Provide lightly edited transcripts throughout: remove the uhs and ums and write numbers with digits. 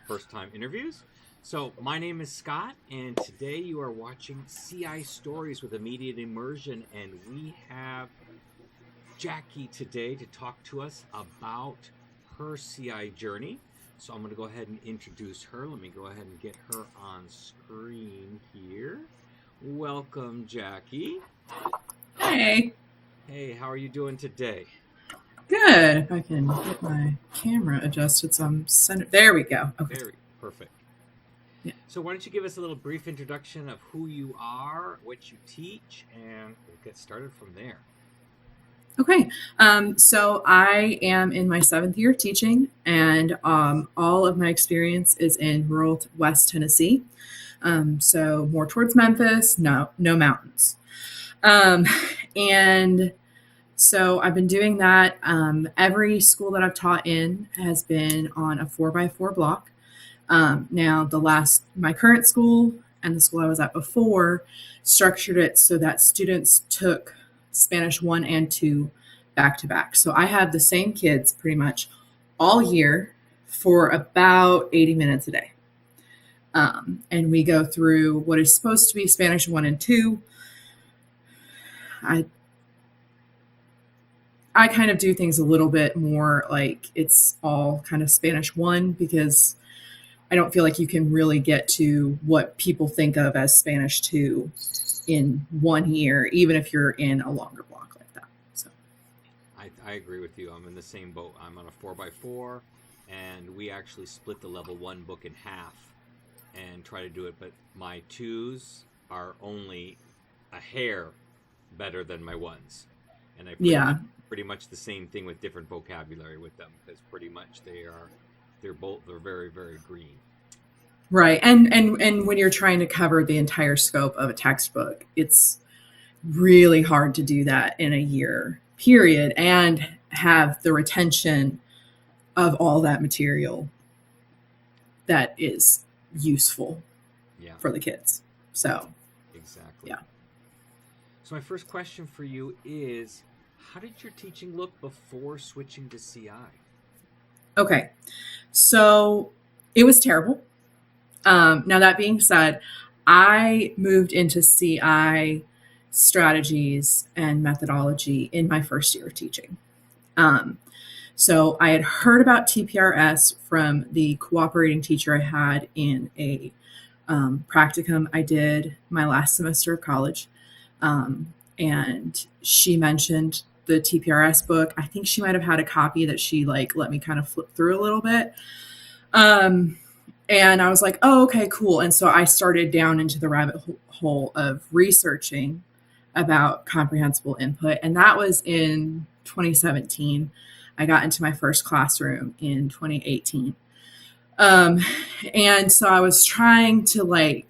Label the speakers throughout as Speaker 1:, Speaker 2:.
Speaker 1: first-time interviews. So my name is Scott, and today you are watching CI Stories with Immediate Immersion, and we have Jackie today to talk to us about her CI journey. So I'm going to go ahead and introduce her. Let me go ahead and get her on screen here. Welcome, Jackie.
Speaker 2: Hey.
Speaker 1: Hey, how are you doing today?
Speaker 2: Good. If I can get my camera adjusted so I'm centered. There we go. Okay.
Speaker 1: Perfect.
Speaker 2: Yeah.
Speaker 1: So why don't you give us a little brief introduction of who you are, what you teach, and we'll get started from there.
Speaker 2: Okay. So I am in my 7th year of teaching, and all of my experience is in rural West Tennessee. So more towards Memphis, no mountains. And so I've been doing that. Every school that I've taught in has been on a 4x4 block. Now my current school and the school I was at before structured it so that students took Spanish 1 and 2 back to back. So I have the same kids pretty much all year for about 80 minutes a day. And we go through what is supposed to be Spanish 1 and 2. I kind of do things a little bit more like it's all kind of Spanish 1 because I don't feel like you can really get to what people think of as Spanish 2 in 1 year, even if you're in a longer block like that. So
Speaker 1: I agree with you. I'm in the same boat. I'm on a 4x4, and we actually split the level 1 book in half and try to do it, but my 2s are only a hair better than my 1s. And I pretty much the same thing with different vocabulary with them, because pretty much they're very, very green.
Speaker 2: Right. And when you're trying to cover the entire scope of a textbook, it's really hard to do that in a year period and have the retention of all that material that is useful for the kids. So
Speaker 1: exactly.
Speaker 2: Yeah.
Speaker 1: So my first question for you is, how did your teaching look before switching to CI?
Speaker 2: Okay. So it was terrible. Now that being said, I moved into CI strategies and methodology in my first year of teaching. So I had heard about TPRS from the cooperating teacher I had in a practicum I did my last semester of college. And she mentioned the TPRS book. I think she might have had a copy that she let me kind of flip through a little bit. And I was like, oh, okay, cool. And so I started down into the rabbit hole of researching about comprehensible input. And that was in 2017. I got into my first classroom in 2018. And so I was trying to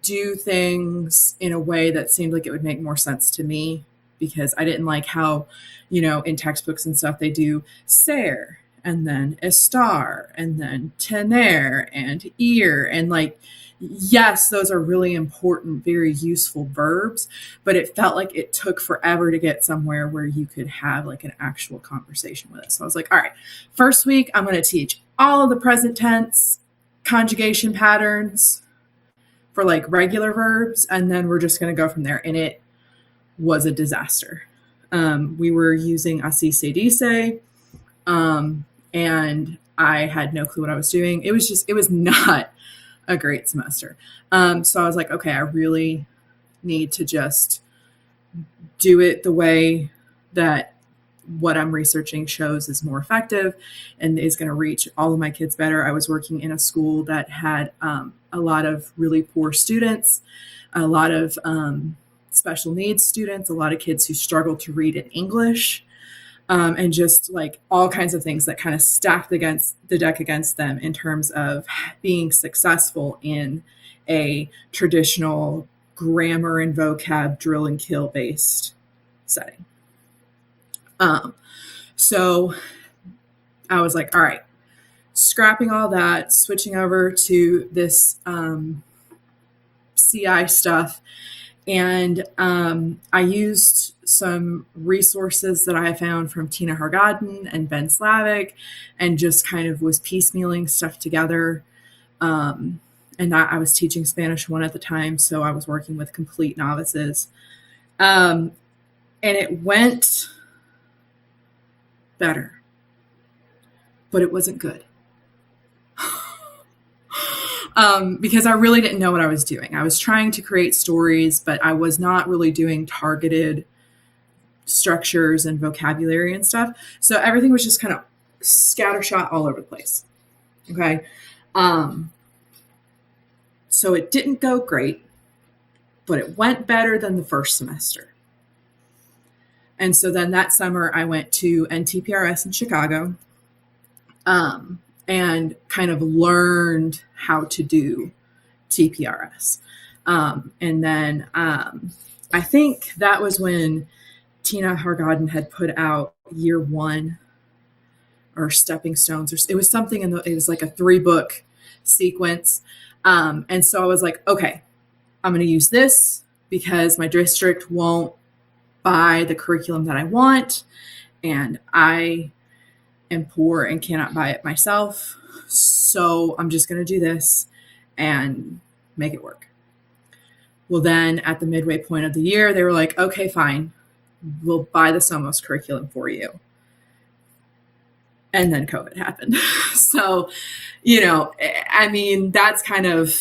Speaker 2: do things in a way that seemed like it would make more sense to me, because I didn't like how, in textbooks and stuff, they do ser and then estar and then tener and ir. And yes, those are really important, very useful verbs, but it felt like it took forever to get somewhere where you could have an actual conversation with it. So I was like, all right, first week, I'm going to teach all of the present tense conjugation patterns for regular verbs, and then we're just going to go from there. And it was a disaster. We were using así se dice, and I had no clue what I was doing. It was not a great semester. So I was like, okay, I really need to just do it the way that what I'm researching shows is more effective and is going to reach all of my kids better. I was working in a school that had a lot of really poor students, a lot of special needs students, a lot of kids who struggle to read in English, and just all kinds of things that kind of stacked against the deck against them in terms of being successful in a traditional grammar and vocab drill and kill based setting. So I was like, all right, scrapping all that, switching over to this CI stuff. And I used some resources that I found from Tina Hargadon and Ben Slavic, and just kind of was piecemealing stuff together. And I was teaching Spanish 1 at the time, so I was working with complete novices. And it went better, but it wasn't good. Because I really didn't know what I was doing. I was trying to create stories, but I was not really doing targeted structures and vocabulary and stuff. So everything was just kind of scattershot all over the place. Okay. So it didn't go great, but it went better than the first semester. And so then that summer I went to NTPRS in Chicago, and kind of learned how to do TPRS. And then I think that was when Tina Hargadon had put out Year 1 or Stepping Stones, or it was something it was like a 3-book sequence. And so I was like, okay, I'm going to use this because my district won't buy the curriculum that I want, and I am poor and cannot buy it myself. So I'm just going to do this and make it work. Well, then at the midway point of the year, they were like, okay, fine, we'll buy the Somos curriculum for you. And then COVID happened. So, I mean, that's kind of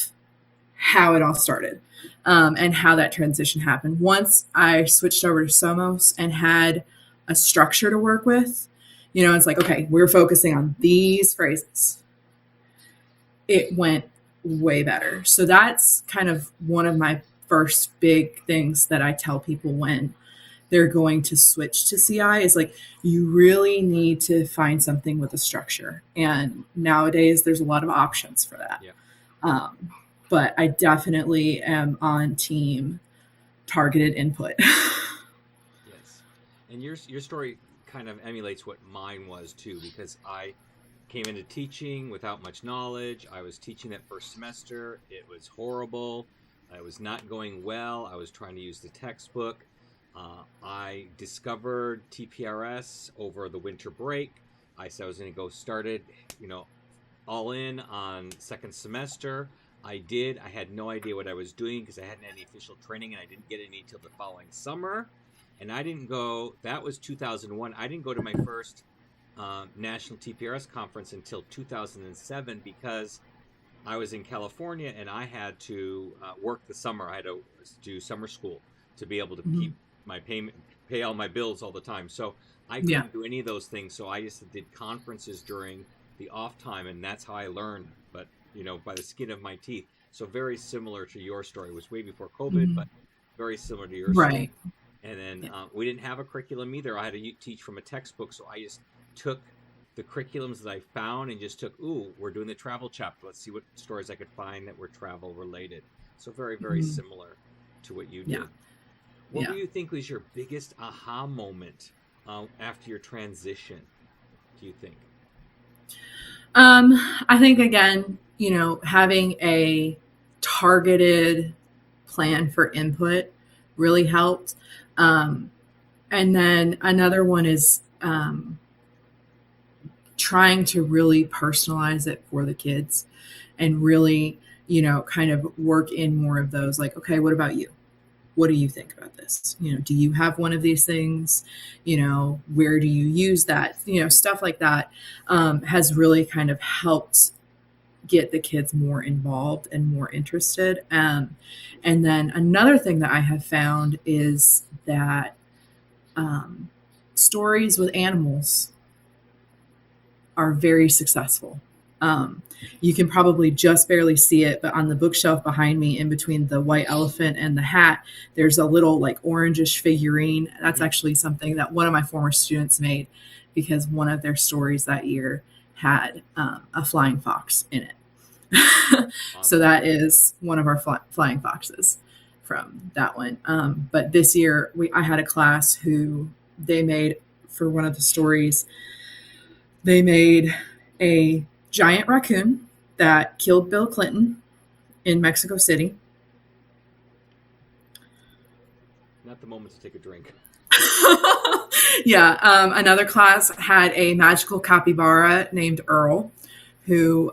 Speaker 2: how it all started, and how that transition happened. Once I switched over to Somos and had a structure to work with, it's like, okay, we're focusing on these phrases. It went way better. So that's kind of one of my first big things that I tell people when they're going to switch to CI is like, you really need to find something with a structure. And nowadays there's a lot of options for that.
Speaker 1: Yeah.
Speaker 2: But I definitely am on team targeted input.
Speaker 1: Yes. And your story kind of emulates what mine was too, because I came into teaching without much knowledge. I was teaching that first semester. It was horrible. It was not going well. I was trying to use the textbook. I discovered TPRS over the winter break. I said I was going to go started, all in on second semester. I did. I had no idea what I was doing because I hadn't had any official training, and I didn't get any till the following summer. And I didn't go, that was 2001. I didn't go to my first National TPRS conference until 2007 because I was in California and I had to work the summer. I had to do summer school to be able to keep my pay all my bills all the time. So I couldn't do any of those things. So I just did conferences during the off time, and that's how I learned. But, by the skin of my teeth. So very similar to your story. It was way before COVID, but very similar to your story. And then we didn't have a curriculum either. I had to teach from a textbook. So I just took the curriculums that I found and just took, we're doing the travel chapter. Let's see what stories I could find that were travel related. So very, very similar to what you did. What do you think was your biggest aha moment after your transition, do you think?
Speaker 2: I think, again, having a targeted plan for input really helped. And then another one is trying to really personalize it for the kids and really, kind of work in more of those, like, okay, what about you? What do you think about this? Do you have one of these things? Where do you use that? Stuff like that has really kind of helped get the kids more involved and more interested. And then another thing that I have found is that stories with animals are very successful. You can probably just barely see it, but on the bookshelf behind me, in between the white elephant and the hat, there's a little like orangish figurine. That's actually something that one of my former students made because one of their stories that year had a flying fox in it. So that is one of our flying foxes from that one. But this year I had a class who they made, for one of the stories, they made a giant raccoon that killed Bill Clinton in Mexico City.
Speaker 1: not the moment to take a drink.
Speaker 2: Yeah. Another class had a magical capybara named Earl, who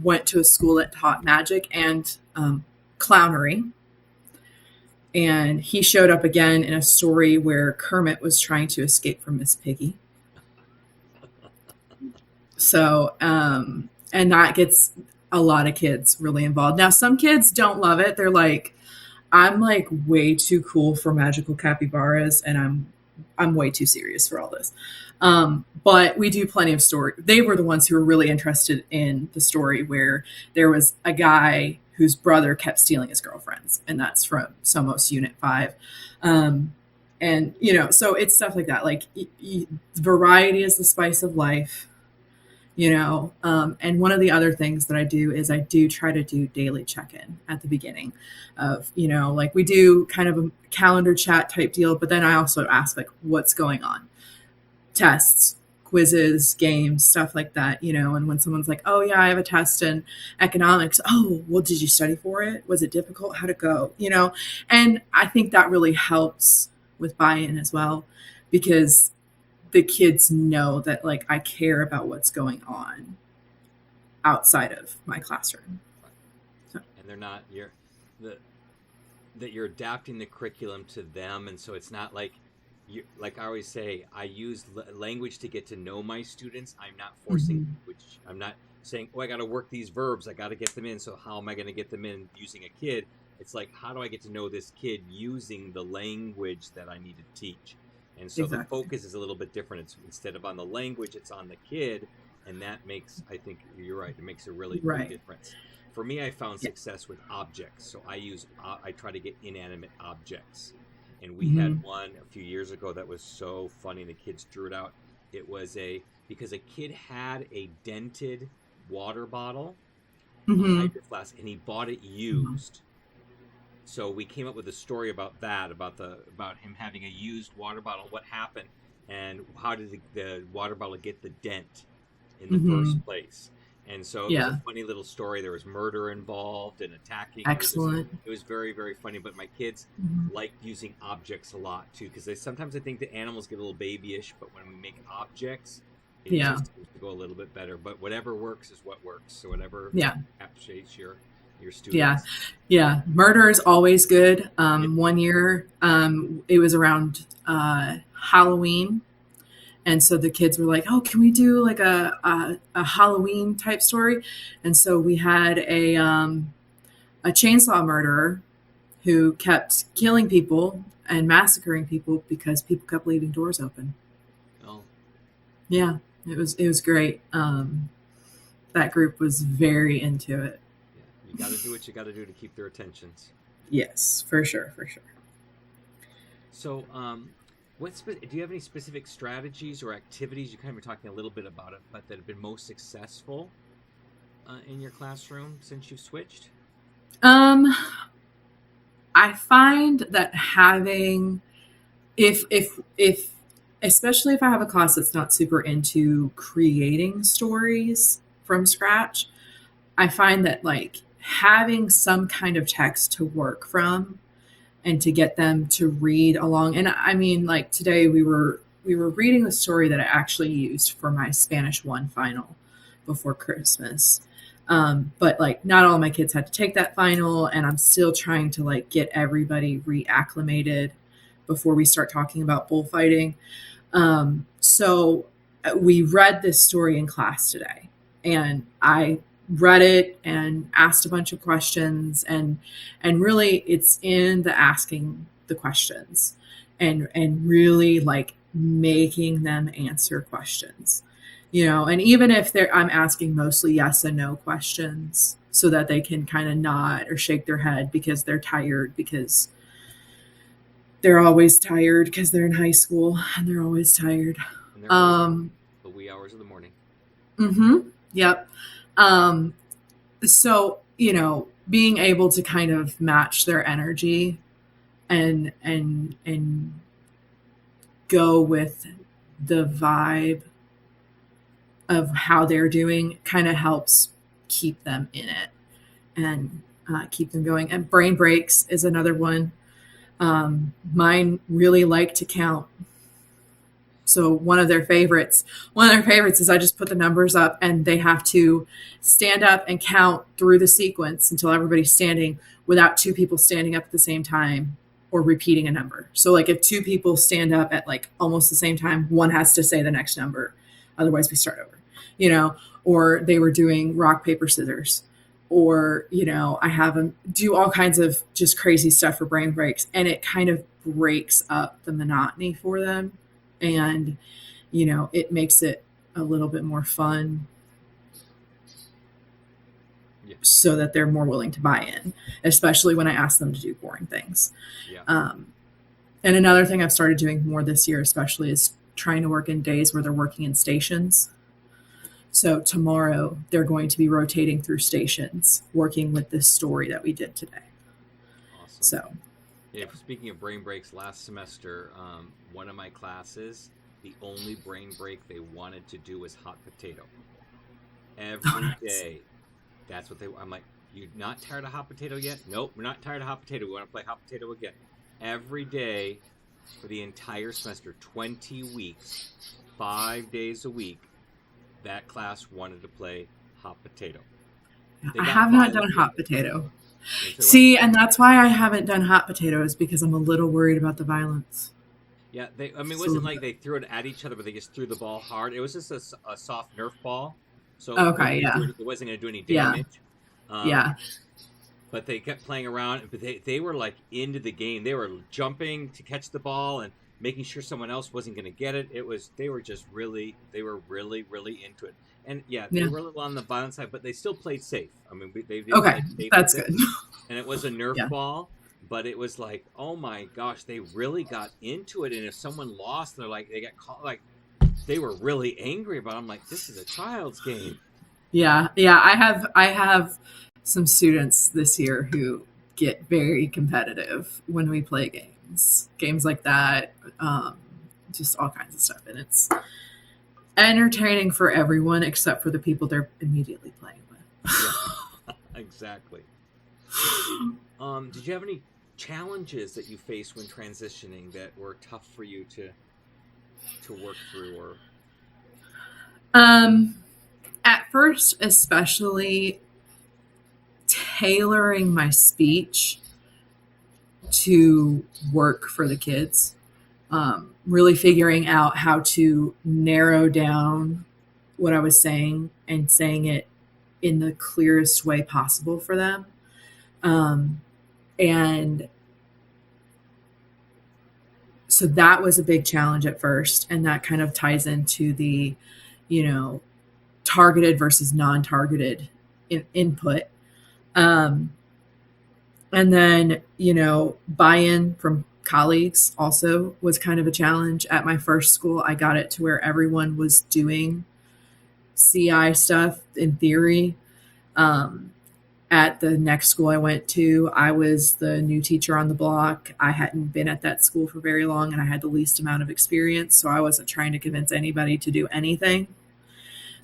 Speaker 2: went to a school that taught magic and clownery. And he showed up again in a story where Kermit was trying to escape from Miss Piggy. So, and that gets a lot of kids really involved. Now, some kids don't love it. They're like, I'm like way too cool for magical capybaras, and I'm way too serious for all this. But we do plenty of story. They were the ones who were really interested in the story where there was a guy whose brother kept stealing his girlfriends, and that's from Somos Unit 5. And, you know, so it's stuff like that. Like, variety is the spice of life, you know. And one of the other things that I do is I do try to do daily check-in at the beginning of, you know, like we do kind of a calendar chat type deal, but then I also ask, like, what's going on? Tests, quizzes, games, stuff like that, you know. And when someone's like, oh yeah, I have a test in economics. Oh, well, did you study for it? Was it difficult? How'd it go? You know? And I think that really helps with buy-in as well, because the kids know that, like, I care about what's going on outside of my classroom. So.
Speaker 1: And they're not, that you're adapting the curriculum to them. And so it's not like, like I always say, I use language to get to know my students. I'm not forcing language. I'm not saying, oh, I got to work these verbs. I got to get them in. So how am I going to get them in using a kid? It's like, how do I get to know this kid using the language that I need to teach? And so the focus is a little bit different. It's instead of on the language, it's on the kid. And that makes, I think you're right, it makes a really big difference. For me, I found success with objects. So I try to get inanimate objects. And we had one a few years ago that was so funny. The kids drew it out. It was because a kid had a dented water bottle, hydro flask, and he bought it used. So we came up with a story about that, about him having a used water bottle, what happened, and how did the water bottle get the dent in the first place. And so it was a funny little story. There was murder involved and attacking.
Speaker 2: Excellent.
Speaker 1: It was very, very funny. But my kids like using objects a lot, too, because sometimes I think the animals get a little babyish, but when we make objects, it just seems to go a little bit better. But whatever works is what works. So whatever appreciates your students.
Speaker 2: Yeah. Murder is always good. One year, it was around Halloween. And so the kids were like, oh, can we do like a Halloween type story? And so we had a chainsaw murderer who kept killing people and massacring people because people kept leaving doors open.
Speaker 1: Oh.
Speaker 2: Yeah, it was great. That group was very into it.
Speaker 1: Yeah, you got to do what you got to do to keep their attentions.
Speaker 2: Yes, for sure. So,
Speaker 1: do you have any specific strategies or activities? You kind of were talking a little bit about it, but that have been most successful in your classroom since you've switched?
Speaker 2: I find that having, especially if I have a class that's not super into creating stories from scratch, I find that like having some kind of text to work from and to get them to read along. And I mean, like today we were reading the story that I actually used for my Spanish 1 final before Christmas. But like not all my kids had to take that final, and I'm still trying to like get everybody reacclimated before we start talking about bullfighting. So we read this story in class today, and I read it and asked a bunch of questions, and really it's in the asking the questions and really like making them answer questions, you know. And even if I'm asking mostly yes and no questions so that they can kind of nod or shake their head because they're tired, because they're always tired because they're in high school and they're always tired.
Speaker 1: And they're the wee hours of the morning.
Speaker 2: Yep. So, you know, being able to kind of match their energy and go with the vibe of how they're doing kind of helps keep them in it and keep them going. And brain breaks is another one. Mine really like to count. So one of their favorites is I just put the numbers up and they have to stand up and count through the sequence until everybody's standing without two people standing up at the same time or repeating a number. So like if two people stand up at like almost the same time, one has to say the next number. Otherwise we start over, or they were doing rock, paper, scissors, or, I have them do all kinds of just crazy stuff for brain breaks. And it kind of breaks up the monotony for them. And, it makes it a little bit more fun
Speaker 1: Yeah.
Speaker 2: so that they're more willing to buy in, especially when I ask them to do boring things.
Speaker 1: Yeah.
Speaker 2: And another thing I've started doing more this year, especially, is trying to work in days where they're working in stations. So tomorrow they're going to be rotating through stations, working with this story that we did today.
Speaker 1: Awesome.
Speaker 2: So,
Speaker 1: yeah, speaking of brain breaks, last semester, one of my classes, the only brain break they wanted to do was hot potato. Every day. That's what I'm like, you not tired of hot potato yet? Nope, we're not tired of hot potato. We want to play hot potato again. Every day for the entire semester, 20 weeks, 5 days a week, that class wanted to play hot potato.
Speaker 2: I have not done hot potato. See, and that's why I haven't done hot potatoes, because I'm a little worried about the violence.
Speaker 1: Yeah, it wasn't like they threw it at each other, but they just threw the ball hard. It was just a soft Nerf ball. So
Speaker 2: okay, yeah.
Speaker 1: It wasn't going to do any damage.
Speaker 2: Yeah.
Speaker 1: But they kept playing around. But they were like into the game. They were jumping to catch the ball and making sure someone else wasn't going to get it. They were really, really into it. And they were a little on the violent side, but they still played safe. I mean, they
Speaker 2: okay, that's good.
Speaker 1: And it was a Nerf ball, but it was like, oh my gosh, they really got into it. And if someone lost, they got caught, like they were really angry about it. I'm like, this is a child's game.
Speaker 2: Yeah. I have some students this year who get very competitive when we play games like that, just all kinds of stuff, and it's entertaining for everyone except for the people they're immediately playing with.
Speaker 1: Yeah, exactly. Did you have any challenges that you faced when transitioning that were tough for you to work through? Or
Speaker 2: at first, especially tailoring my speech to work for the kids, really figuring out how to narrow down what I was saying and saying it in the clearest way possible for them. And so that was a big challenge at first. And that kind of ties into the, targeted versus non-targeted input. And then, buy-in from colleagues also was kind of a challenge. At my first school, I got it to where everyone was doing CI stuff in theory. At the next school I went to, I was the new teacher on the block. I hadn't been at that school for very long, and I had the least amount of experience, so I wasn't trying to convince anybody to do anything.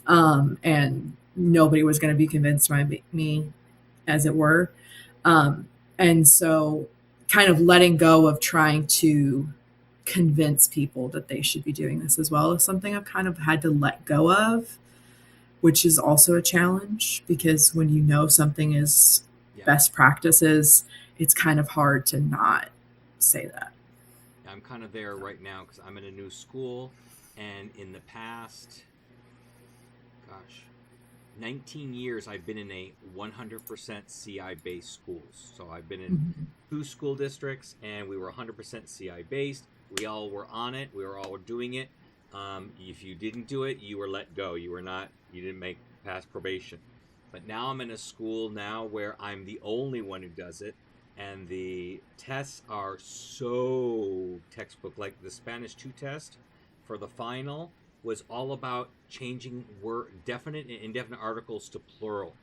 Speaker 2: And nobody was going to be convinced by me, as it were. And so kind of letting go of trying to convince people that they should be doing this as well is something I've kind of had to let go of, which is also a challenge, because when you know something is best practices, it's kind of hard to not say that.
Speaker 1: I'm kind of there right now because I'm in a new school, and in the past, 19 years I've been in a 100% CI-based schools. So I've been in 2 school districts, and we were 100% CI-based. We all were on it. We were all doing it. If you didn't do it, you were let go. You didn't make past probation. But now I'm in a school now where I'm the only one who does it, and the tests are so textbook. Like the Spanish 2 test for the final was all about changing definite and indefinite articles to plural,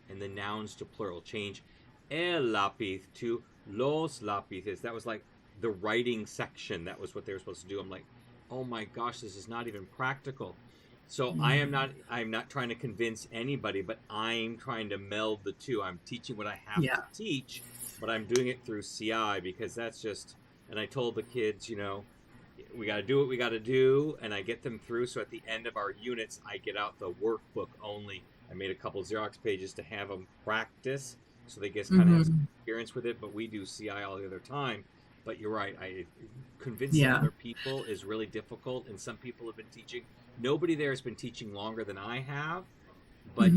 Speaker 1: and the nouns to plural. Change el lápiz to los lápices. That was like the writing section. That was what they were supposed to do. I'm like, oh my gosh, this is not even practical. So I'm not trying to convince anybody, but I'm trying to meld the two. I'm teaching what I have to teach, but I'm doing it through CI because that's just. And I told the kids, we got to do what we got to do, and I get them through. So at the end of our units, I get out the workbook only. I made a couple Xerox pages to have them practice, so they just kind of have some experience with it. But we do CI all the other time. But you're right. Convincing other people is really difficult, and some people have been teaching. Nobody there has been teaching longer than I have, but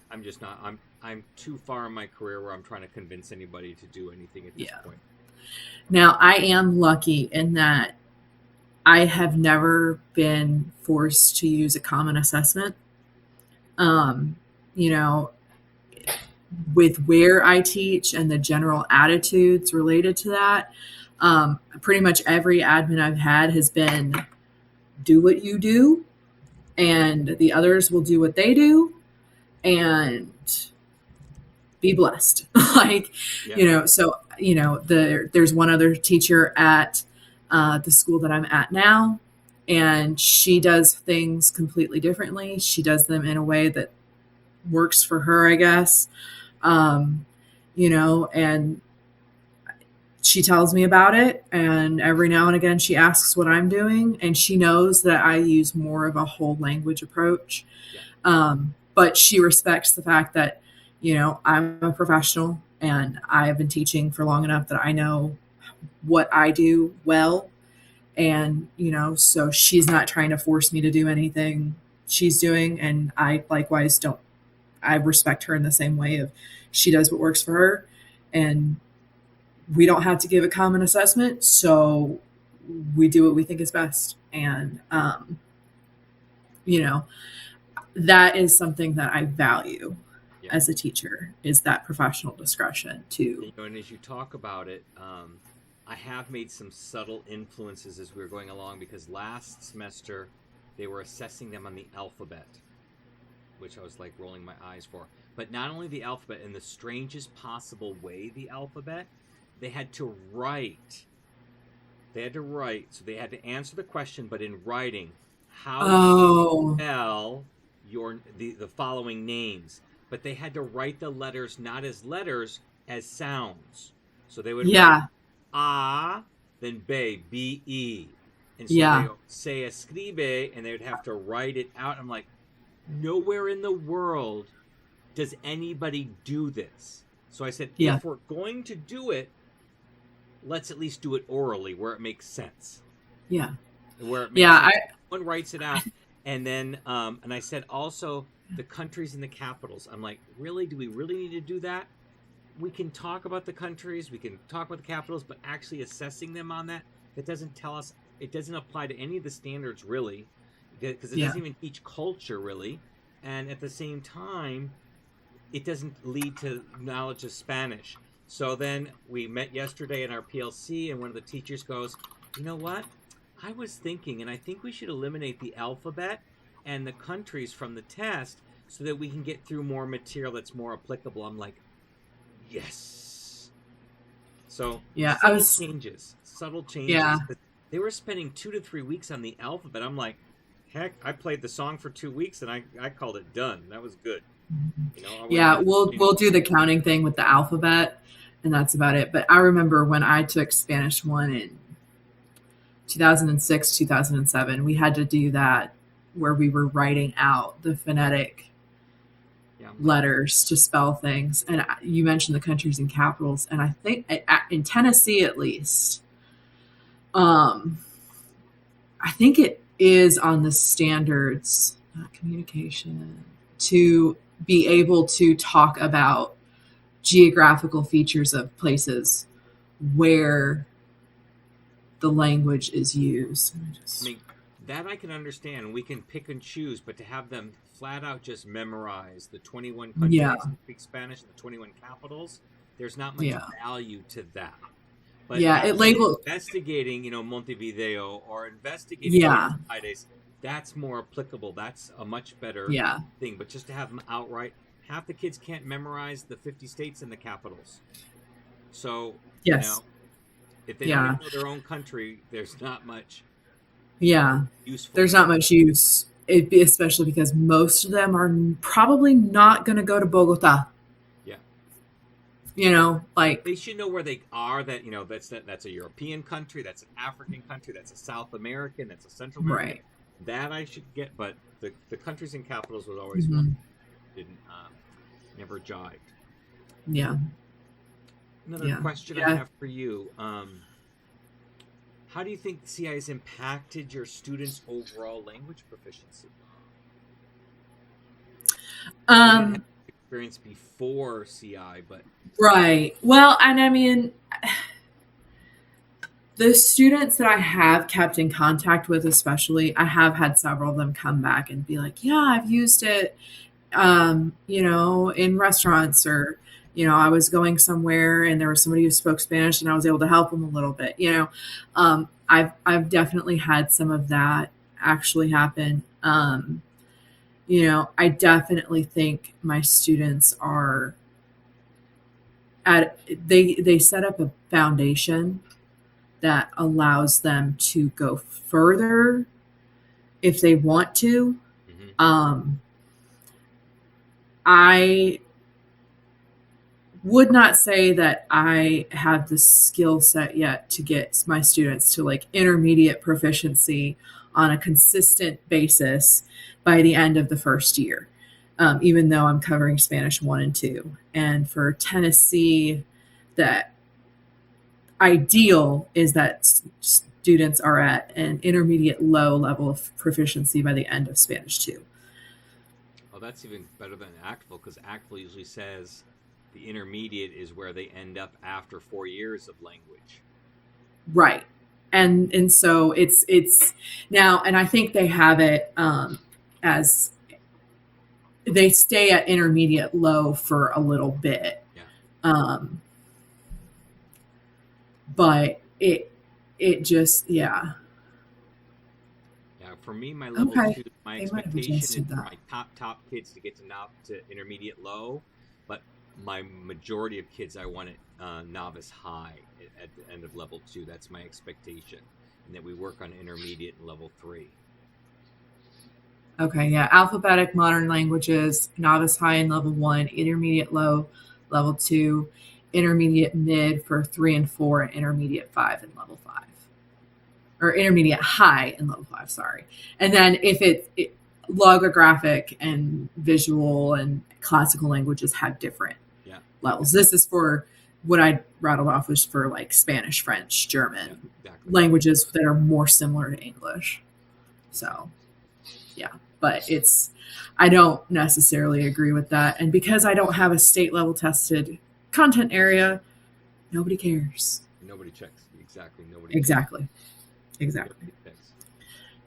Speaker 1: I'm just not. I'm too far in my career where I'm trying to convince anybody to do anything at this point.
Speaker 2: Now, I am lucky in that I have never been forced to use a common assessment. With where I teach and the general attitudes related to that, pretty much every admin I've had has been do what you do, and the others will do what they do, and be blessed. There's one other teacher at the school that I'm at now, and she does things completely differently. She does them in a way that works for her, I guess. And she tells me about it, and every now and again she asks what I'm doing, and she knows that I use more of a whole language approach. But she respects the fact that, I'm a professional and I have been teaching for long enough that I know what I do well. And, so she's not trying to force me to do anything she's doing. And I likewise I respect her in the same way of she does what works for her. And we don't have to give a common assessment. So we do what we think is best. And, that is something that I value as a teacher, is that professional discretion too.
Speaker 1: And as you talk about it, I have made some subtle influences as we were going along, because last semester they were assessing them on the alphabet, which I was like rolling my eyes for. But not only the alphabet, in the strangest possible way, the alphabet, they had to write. So they had to answer the question, but in writing, how do you spell the following names? But they had to write the letters not as letters, as sounds. So they would write A, then B, B-E. And so they would say escribe, and they would have to write it out. I'm like, nowhere in the world does anybody do this. So I said, if we're going to do it, let's at least do it orally, where it makes sense.
Speaker 2: Yeah.
Speaker 1: Where it makes sense. One writes it out. And then, and I said also the countries and the capitals. I'm like, really? Do we really need to do that? We can talk about the countries, we can talk about the capitals, but actually assessing them on that doesn't tell us, it doesn't apply to any of the standards really, because it doesn't even teach culture really. And at the same time, it doesn't lead to knowledge of Spanish. So then we met yesterday in our PLC, and one of the teachers goes, you know what? I was thinking, and I think we should eliminate the alphabet and the countries from the test so that we can get through more material that's more applicable. I'm like, yes. So subtle changes. Yeah. They were spending 2 to 3 weeks on the alphabet. I'm like, heck, I played the song for 2 weeks and I called it done. That was good.
Speaker 2: We'll do the counting thing with the alphabet, and that's about it. But I remember when I took Spanish 1 in 2006, 2007, we had to do that where we were writing out the phonetic letters to spell things. And you mentioned the countries and capitals, and I think in Tennessee at least, I think it is on the standards, communication, to be able to talk about geographical features of places where the language is used.
Speaker 1: I mean, that I can understand. We can pick and choose, but to have them flat out just memorize the 21 countries that speak Spanish and the 21 capitals, there's not much value to that. But investigating, Montevideo or investigating Aires, that's more applicable. That's a much better thing. But just to have them outright, half the kids can't memorize the 50 states and the capitals. So, if they don't know their own country, there's not much useful.
Speaker 2: There's not much use, especially because most of them are probably not going to go to Bogota.
Speaker 1: Yeah.
Speaker 2: like,
Speaker 1: They should know where they are. That that's a European country, that's an African country, that's a South American, that's a Central American.
Speaker 2: right.
Speaker 1: That I should get, but the countries and capitals was always one
Speaker 2: Hmm.
Speaker 1: didn't never jived.
Speaker 2: Yeah.
Speaker 1: Another
Speaker 2: Yeah.
Speaker 1: question I
Speaker 2: Yeah.
Speaker 1: have for you: how do you think CI has impacted your students' overall language proficiency? You didn't have
Speaker 2: Um,
Speaker 1: experience before CI, but
Speaker 2: right. Well, and I mean, the students that I have kept in contact with, especially, I have had several of them come back and be like, yeah, I've used it, in restaurants, or, I was going somewhere and there was somebody who spoke Spanish and I was able to help them a little bit, I've definitely had some of that actually happen. I definitely think my students are they set up a foundation that allows them to go further if they want to.
Speaker 1: mhm.
Speaker 2: I would not say that I have the skill set yet to get my students to like intermediate proficiency on a consistent basis by the end of the first year, even though I'm covering Spanish 1 and 2. And for Tennessee, that ideal is that students are at an intermediate low level of proficiency by the end of Spanish 2.
Speaker 1: Oh, that's even better than actable, because actable usually says the intermediate is where they end up after 4 years of language.
Speaker 2: Right. And so it's now, and I think they have it as they stay at intermediate low for a little bit.
Speaker 1: Yeah.
Speaker 2: But it just, yeah.
Speaker 1: Yeah, for me, my level
Speaker 2: Okay.
Speaker 1: 2, my
Speaker 2: They might have
Speaker 1: expectation is
Speaker 2: adjusted
Speaker 1: for
Speaker 2: that.
Speaker 1: my top kids to get to intermediate low, but my majority of kids I want it novice high at the end of level 2. That's my expectation, and that we work on intermediate and level 3.
Speaker 2: Okay, yeah. Alphabetic modern languages, novice high in level 1, intermediate low, level 2, intermediate mid for 3 and 4, and intermediate 5 in level 5. Or intermediate high in level 5, sorry. And then if it logographic and visual and classical languages have different
Speaker 1: Yeah.
Speaker 2: levels. This is for what I rattled off was for like Spanish, French, German,
Speaker 1: Yeah, exactly.
Speaker 2: languages that are more similar to English. So, yeah, but I don't necessarily agree with that. And because I don't have a state level tested content area, nobody cares.
Speaker 1: Nobody checks. Exactly. Nobody
Speaker 2: Exactly.
Speaker 1: checks.
Speaker 2: Exactly.
Speaker 1: Nobody checks.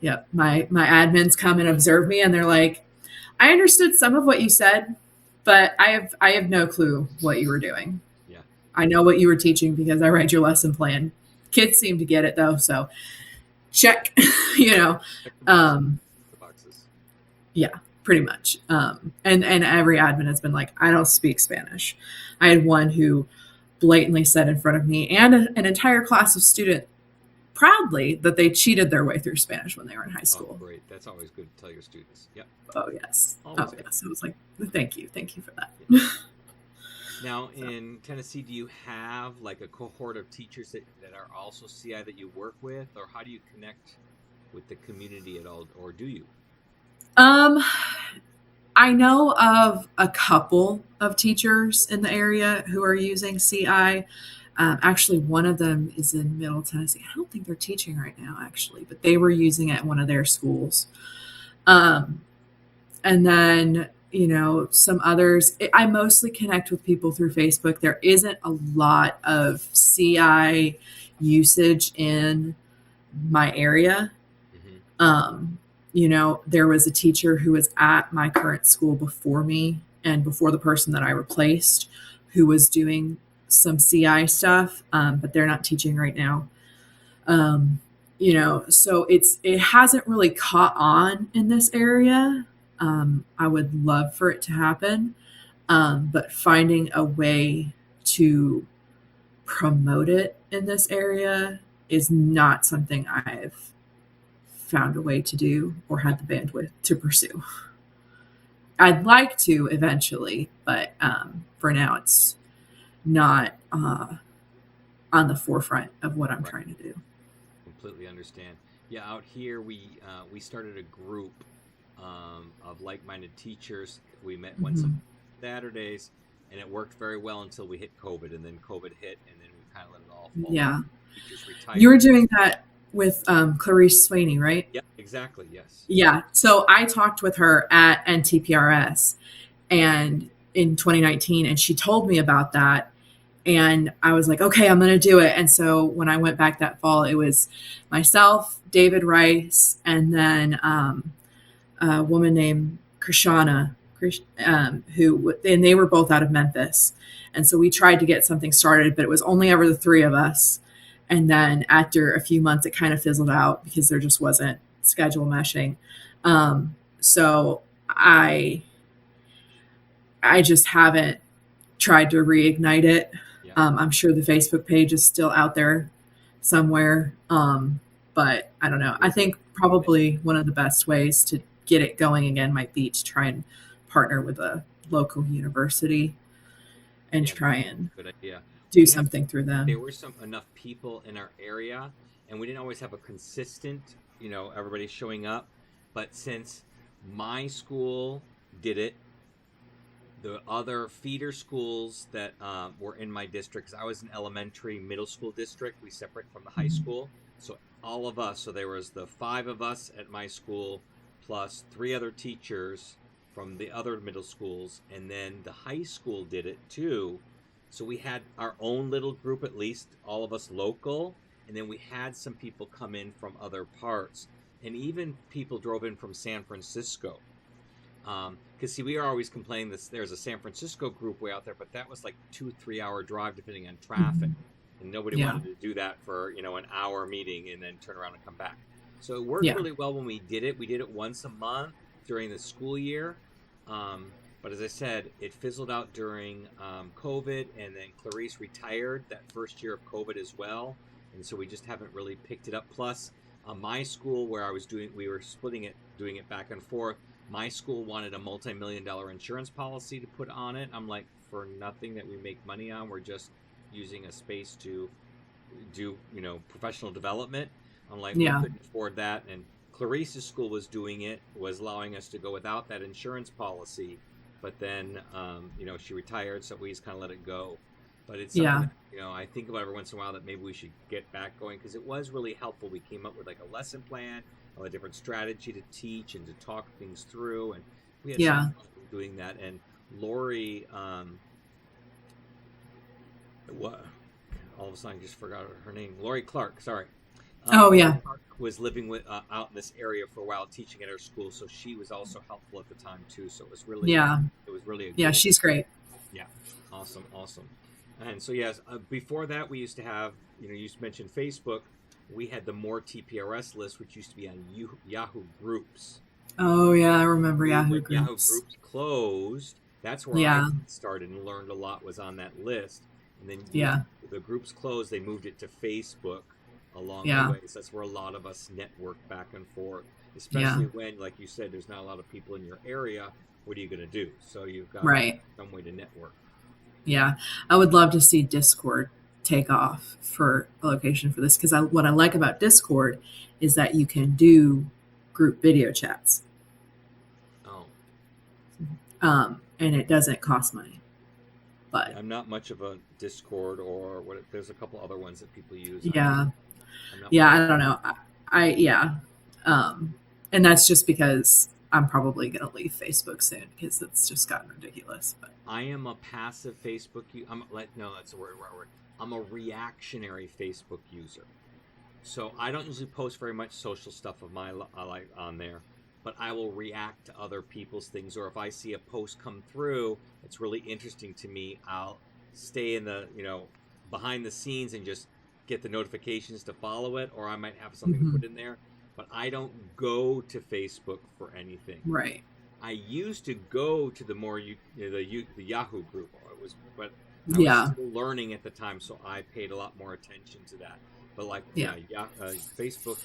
Speaker 2: Yeah. My admins come and observe me and they're like, I understood some of what you said, but I have no clue what you were doing.
Speaker 1: Yeah.
Speaker 2: I know what you were teaching because I read your lesson plan. Kids seem to get it though, so check.
Speaker 1: Check the boxes.
Speaker 2: Yeah, pretty much. And every admin has been like, I don't speak Spanish. I had one who blatantly said in front of me and an entire class of students proudly that they cheated their way through Spanish when they were in high
Speaker 1: Oh,
Speaker 2: school.
Speaker 1: great. That's always good to tell your students. Yep.
Speaker 2: Oh yes.
Speaker 1: Always
Speaker 2: Oh
Speaker 1: good.
Speaker 2: yes. I was like, thank you for that.
Speaker 1: Now, in Tennessee, do you have like a cohort of teachers that are also CI that you work with, or how do you connect with the community at all, or do you?
Speaker 2: I know of a couple of teachers in the area who are using CI. Actually, one of them is in Middle Tennessee. I don't think they're teaching right now, actually, but they were using it at one of their schools. And then, some others. I mostly connect with people through Facebook. There isn't a lot of CI usage in my area.
Speaker 1: Mm-hmm.
Speaker 2: There was a teacher who was at my current school before me and before the person that I replaced who was doing some CI stuff, but they're not teaching right now. So it hasn't really caught on in this area. I would love for it to happen, but finding a way to promote it in this area is not something I've found a way to do or had the bandwidth to pursue. I'd like to eventually, but for now not on the forefront of what I'm
Speaker 1: Right.
Speaker 2: trying to do.
Speaker 1: Completely understand. Yeah, out here we started a group of like-minded teachers. We met once
Speaker 2: Hmm.
Speaker 1: a Saturdays, and it worked very well until we hit COVID, and then COVID hit, and then we kind of let it all fall off.
Speaker 2: Yeah.
Speaker 1: Teachers
Speaker 2: You were
Speaker 1: retired.
Speaker 2: doing that with Clarice Sweeney, right?
Speaker 1: Yeah, exactly. Yes.
Speaker 2: Yeah. So I talked with her at NTPRS and in 2019, and she told me about that. And I was like, okay, I'm going to do it. And so when I went back that fall, it was myself, David Rice, and then a woman named Krishana, and they were both out of Memphis. And so we tried to get something started, but it was only ever the three of us. And then after a few months, it kind of fizzled out because there just wasn't schedule meshing. So I just haven't tried to reignite it.
Speaker 1: Yeah.
Speaker 2: I'm sure the Facebook page is still out there somewhere. But I don't know. I think probably one of the best ways to get it going again might be to try and partner with a local university and
Speaker 1: Yeah,
Speaker 2: try and
Speaker 1: good idea.
Speaker 2: do
Speaker 1: We had
Speaker 2: something through
Speaker 1: there
Speaker 2: them.
Speaker 1: were some enough people in our area, and we didn't always have a consistent, everybody showing up. But since my school did it, the other feeder schools that were in my district, 'cause I was an elementary, middle school district, we separate from the high school. So all of us, so there was the five of us at my school, plus three other teachers from the other middle schools, and then the high school did it too. So we had our own little group, at least all of us local, and then we had some people come in from other parts, and even people drove in from San Francisco. Because see, we are always complaining that there's a San Francisco group way out there, but that was like 2-3 hour drive depending on traffic, and nobody
Speaker 2: Yeah.
Speaker 1: wanted to do that for an hour meeting and then turn around and come back. So it worked
Speaker 2: Yeah.
Speaker 1: really well when we did it. We did it once a month during the school year. But as I said, it fizzled out during COVID, and then Clarice retired that first year of COVID as well, and so we just haven't really picked it up. Plus, my school where we were splitting it, doing it back and forth. My school wanted a multi-million-dollar insurance policy to put on it. I'm like, for nothing that we make money on, we're just using a space to do, professional development. I'm like, we
Speaker 2: Yeah.
Speaker 1: couldn't afford that. And Clarice's school was doing it, was allowing us to go without that insurance policy. But then, she retired, so we just kind of let it go. But it's something
Speaker 2: Yeah.
Speaker 1: that, I think about every once in a while that maybe we should get back going, because it was really helpful. We came up with like a lesson plan, a different strategy to teach and to talk things through, and we had
Speaker 2: Yeah.
Speaker 1: some fun doing that. And Lori, what? All of a sudden, I just forgot her name. Lori Clark. Sorry.
Speaker 2: Oh,
Speaker 1: Lori
Speaker 2: yeah.
Speaker 1: Clark was living with out in this area for a while, teaching at her school, so she was also helpful at the time too. So
Speaker 2: Yeah.
Speaker 1: it was really a
Speaker 2: Yeah.
Speaker 1: good.
Speaker 2: She's great.
Speaker 1: Yeah, awesome. And so yes, before that we used to have, you mentioned Facebook. We had the More TPRS list, which used to be on Yahoo Groups.
Speaker 2: Oh, yeah. I remember Yahoo
Speaker 1: When Yahoo
Speaker 2: Groups.
Speaker 1: Groups closed, that's where I
Speaker 2: Yeah.
Speaker 1: started and learned a lot, was on that list. And then
Speaker 2: Yeah.
Speaker 1: the groups closed, they moved it to Facebook along
Speaker 2: Yeah.
Speaker 1: the way. So that's where a lot of us network back and forth,
Speaker 2: Yeah.
Speaker 1: especially when, like you said, there's not a lot of people in your area. What are you going to do? So you've got
Speaker 2: Right.
Speaker 1: some way to network.
Speaker 2: Yeah. I would love to see Discord take off for a location for this, because what I like about Discord is that you can do group video chats,
Speaker 1: Oh,
Speaker 2: and it doesn't cost money. But
Speaker 1: I'm not much of a Discord or what. There's a couple other ones that people use.
Speaker 2: yeah,
Speaker 1: I'm not
Speaker 2: yeah,
Speaker 1: much.
Speaker 2: I don't know. Yeah, and that's just because I'm probably gonna leave Facebook soon because it's just gotten ridiculous. But
Speaker 1: I am a passive Facebook. I'm like, no, that's a word. I'm a reactionary Facebook user. So I don't usually post very much social stuff of my life on there, but I will react to other people's things, or if I see a post come through that's really interesting to me, I'll stay in the behind the scenes and just get the notifications to follow it, or I might have something to put in there. But I don't go to Facebook for anything.
Speaker 2: right,
Speaker 1: I used to go to the Yahoo group. But I was
Speaker 2: yeah,
Speaker 1: still learning at the time, so I paid a lot more attention to that. But
Speaker 2: yeah,
Speaker 1: Facebook,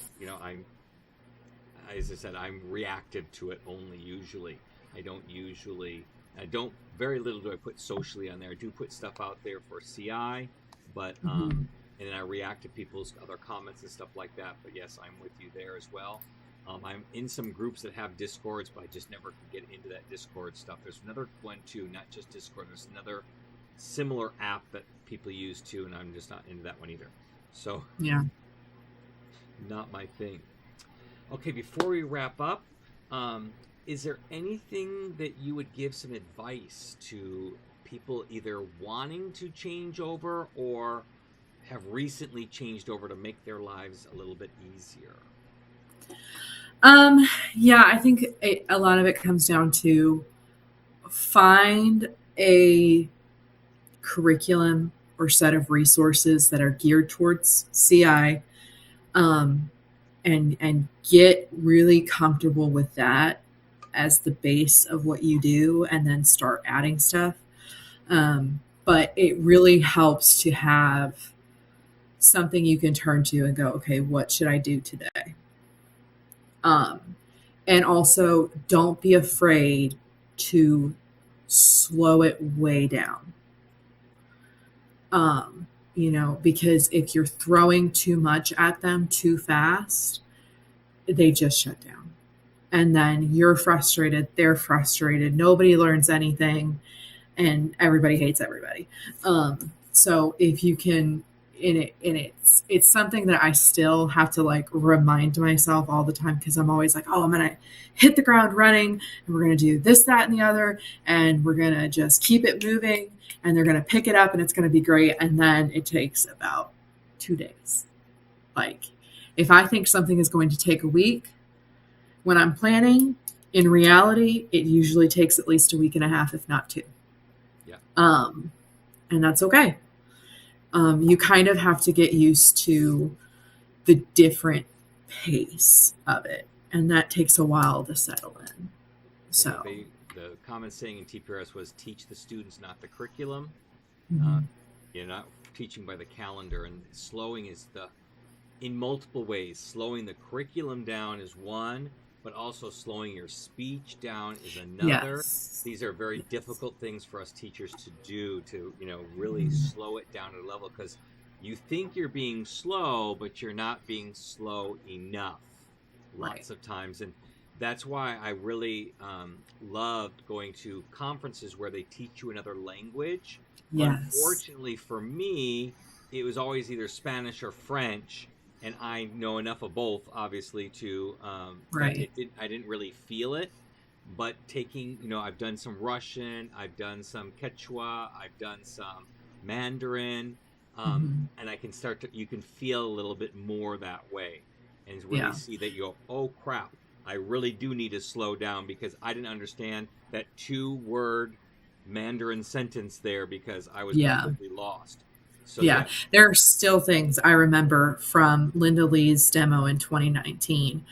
Speaker 1: as I said, I'm reactive to it only. Usually, I don't very little do I put socially on there. I do put stuff out there for CI, but
Speaker 2: Mhm.
Speaker 1: and then I react to people's other comments and stuff like that. But yes, I'm with you there as well. I'm in some groups that have Discords, but I just never can get into that Discord stuff. There's another one too, not just Discord. There's another similar app that people use too, and I'm just not into that one either. So
Speaker 2: Yeah.
Speaker 1: not my thing. Okay, before we wrap up, is there anything that you would give some advice to people either wanting to change over or have recently changed over to make their lives a little bit easier?
Speaker 2: Yeah, I think a lot of it comes down to find a curriculum or set of resources that are geared towards CI, um, and get really comfortable with that as the base of what you do, and then start adding stuff. But it really helps to have something you can turn to and go, okay, what should I do today? And also, don't be afraid to slow it way down. Because if you're throwing too much at them too fast, they just shut down. And then you're frustrated, they're frustrated, nobody learns anything, and everybody hates everybody. So if you can, it's something that I still have to like remind myself all the time, because I'm always like, oh, I'm gonna hit the ground running, and we're gonna do this, that, and the other, and we're gonna just keep it moving, and they're gonna pick it up, and it's gonna be great. And then it takes about 2 days. Like, if I think something is going to take a week when I'm planning, in reality, it usually takes at least a week and a half, if not 2.
Speaker 1: Yeah.
Speaker 2: And that's okay. You kind of have to get used to the different pace of it, and that takes a while to settle in. So
Speaker 1: the common saying in TPRS was teach the students, not the curriculum.
Speaker 2: mm-hmm.
Speaker 1: You're not teaching by the calendar, and slowing is in multiple ways. Slowing the curriculum down is one, but also slowing your speech down is another.
Speaker 2: Yes.
Speaker 1: These are very difficult things for us teachers to do, to really slow it down to a level, because you think you're being slow, but you're not being slow enough lots of times. And that's why I really loved going to conferences where they teach you another language.
Speaker 2: Yes.
Speaker 1: Unfortunately for me, it was always either Spanish or French, and I know enough of both, obviously, to
Speaker 2: right.
Speaker 1: I didn't really feel it. But taking, I've done some Russian, I've done some Quechua, I've done some Mandarin, and I can you can feel a little bit more that way, and really see that you go, oh crap, I really do need to slow down, because I didn't understand that 2-word Mandarin sentence there, because I was completely lost. So,
Speaker 2: there are still things I remember from Linda Lee's demo in 2019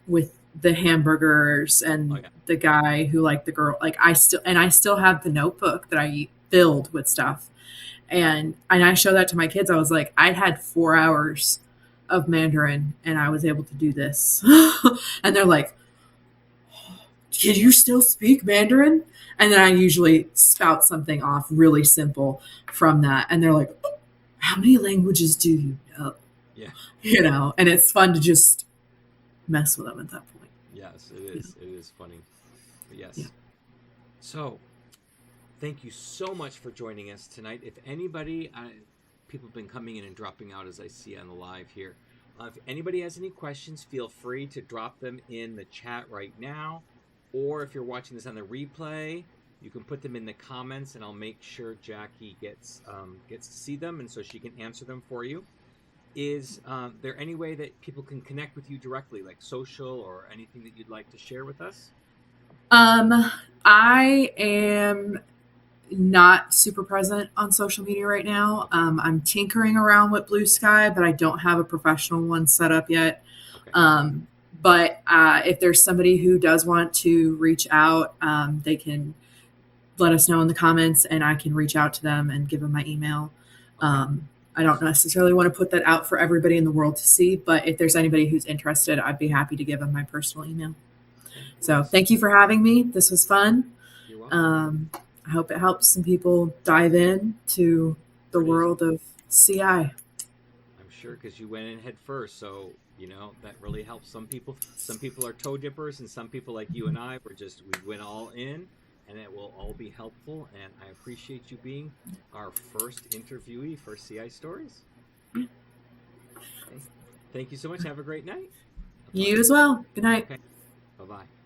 Speaker 2: with the hamburgers and the guy who liked the girl. Like I still have the notebook that I filled with stuff, and I show that to my kids. I was like, I had 4 hours of Mandarin, and I was able to do this. And they're like, can you still speak Mandarin? And then I usually spout something off really simple from that. And they're like, how many languages do you know?
Speaker 1: Yeah.
Speaker 2: And it's fun to just mess with them at that point.
Speaker 1: Yes, it is. It is funny. But yes.
Speaker 2: Yeah.
Speaker 1: So thank you so much for joining us tonight. If anybody, people have been coming in and dropping out as I see on the live here. If anybody has any questions, feel free to drop them in the chat right now. Or if you're watching this on the replay, you can put them in the comments, and I'll make sure Jackie gets to see them, and so she can answer them for you. Is there any way that people can connect with you directly, like social or anything that you'd like to share with us?
Speaker 2: I am not super present on social media right now. I'm tinkering around with Blue Sky, but I don't have a professional one set up yet. Okay. But if there's somebody who does want to reach out, they can let us know in the comments, and I can reach out to them and give them my email. I don't necessarily want to put that out for everybody in the world to see, but if there's anybody who's interested, I'd be happy to give them my personal email. So thank you for having me. This was fun.
Speaker 1: You're welcome.
Speaker 2: I hope it helps some people dive in to the world of CI.
Speaker 1: I'm sure, because you went in head first, so that really helps some people. Some people are toe dippers, and some people like you and I we went all in, and it will all be helpful. And I appreciate you being our first interviewee for CI Stories. Okay. Thank you so much. Have a great night.
Speaker 2: You as well. Good night.
Speaker 1: Okay. Bye-bye.